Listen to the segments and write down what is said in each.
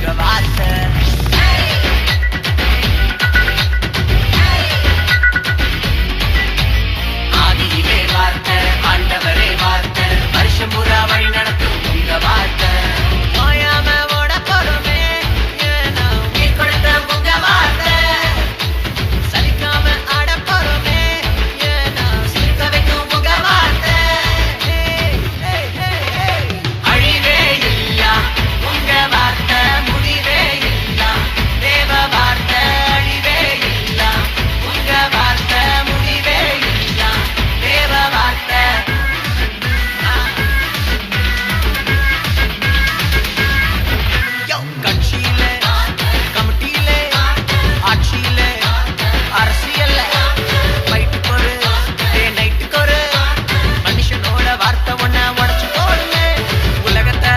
உங்க வார்த்தை. ஆதியிலே வார்த்தை, ஆண்டவரே வார்த்தை, வருஷம் பூரா வழி நடத்தும் உங்க வார்த்தை. ஓயாம ஓட போறோமே, ஏன்னா உயிர் கொடுத்த உங்க வார்த்தை. சலிக்காம ஆட போறோமே, ஏன்னா சிரிக்க வைக்கும் உங்க வார்த்தை. அழிவே இல்லா உங்க வார்த்தை, முடிவே இல்லா தேவ வார்த்தை. அழிவே இல்லா உங்க வார்த்தை, முடிவே இல்லா தேவ வார்த்தை. கட்சியில கமிட்டியில ஆட்சியில அரசியல்ல ஃபைட்டுக்கு ஒரு டே நைட்டுக்கு ஒரு மனுஷனோட வார்த்தை ஒன்ன உடச்சு போடுங்க. உலகத்தை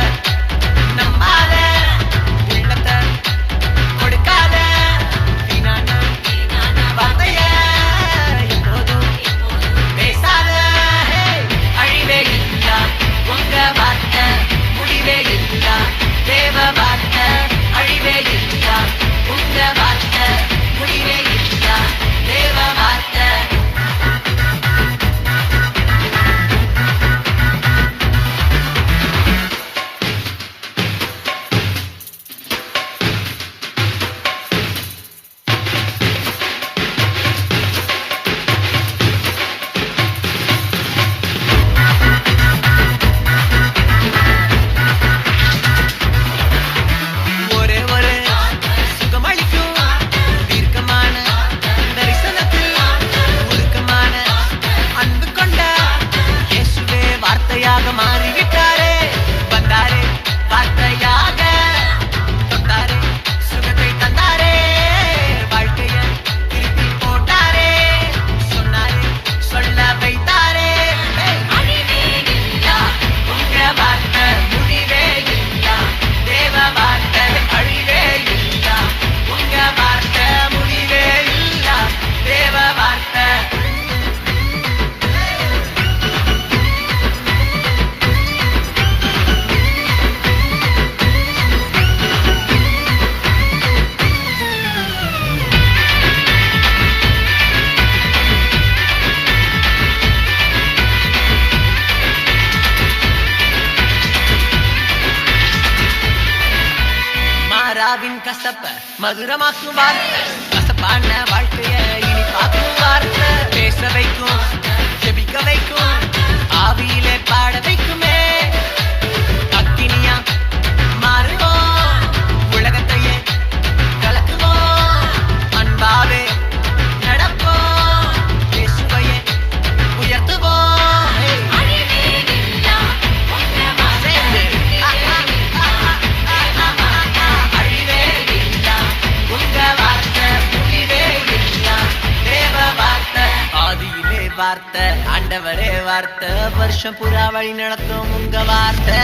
நம்பாத, உள்ளத்தை கொடுக்காத வீணான வார்த்தைய எப்போதும் பேசாத. அழிவே இல்லா உங்க வார்த்தை, முடிவே இல்லா தேவ வார்த்தை. அழிவே இல்லா உங்க வார்த்தை, முடிவே இல்லா தேவ வார்த்தை. ஒரே ஒரு சுகமளிக்கும் தீர்க்கமான தரிசனத்தில் உருக்கமான அன்பு கொண்ட இயேசுவே வார்த்தையாக மாறிவிட்டாரே. வந்தாரே வார்த்தையாக, தொட்டாரே சுகத்தை தந்தாரே, வாழ்க்கைய திருப்பி போட்டாரே, சொன்னாரே சொல்ல வைத்தாரே. அழிவே இல்லா உங்க வார்த்தை, முடிவே இல்லா தேவ வார்த்தை. அழிவே இல்லா உங்க வார்த்தை, முடிவே இல்லா தேவ வார்த்தை. மாறாவின் கசப்ப மதுரமாக்கும் வார்த்தை, கசப்பான வாழ்க்கைய இனிப்பாக்கும் வார்த்தை. பேச வைக்கும், ஜெபிக்க வைக்கும், ஆவியிலே பாட வைக்குமே. அக்கினியா மாறுவோம், உலகத்தையே கலக்குவோம். அன்பாவே நடப்போம், இயேசுவையே உயர்த்துவோம். சேர்ந்து அழிவே இல்லா உங்க வார்த்தை, முடிவே இல்லா தேவ வார்த்தை. ஆதியிலே வார்த்தை, ஆண்டவரே வார்த்தை, வருஷம் பூரா வழி நடத்தும் உங்க வார்த்தை.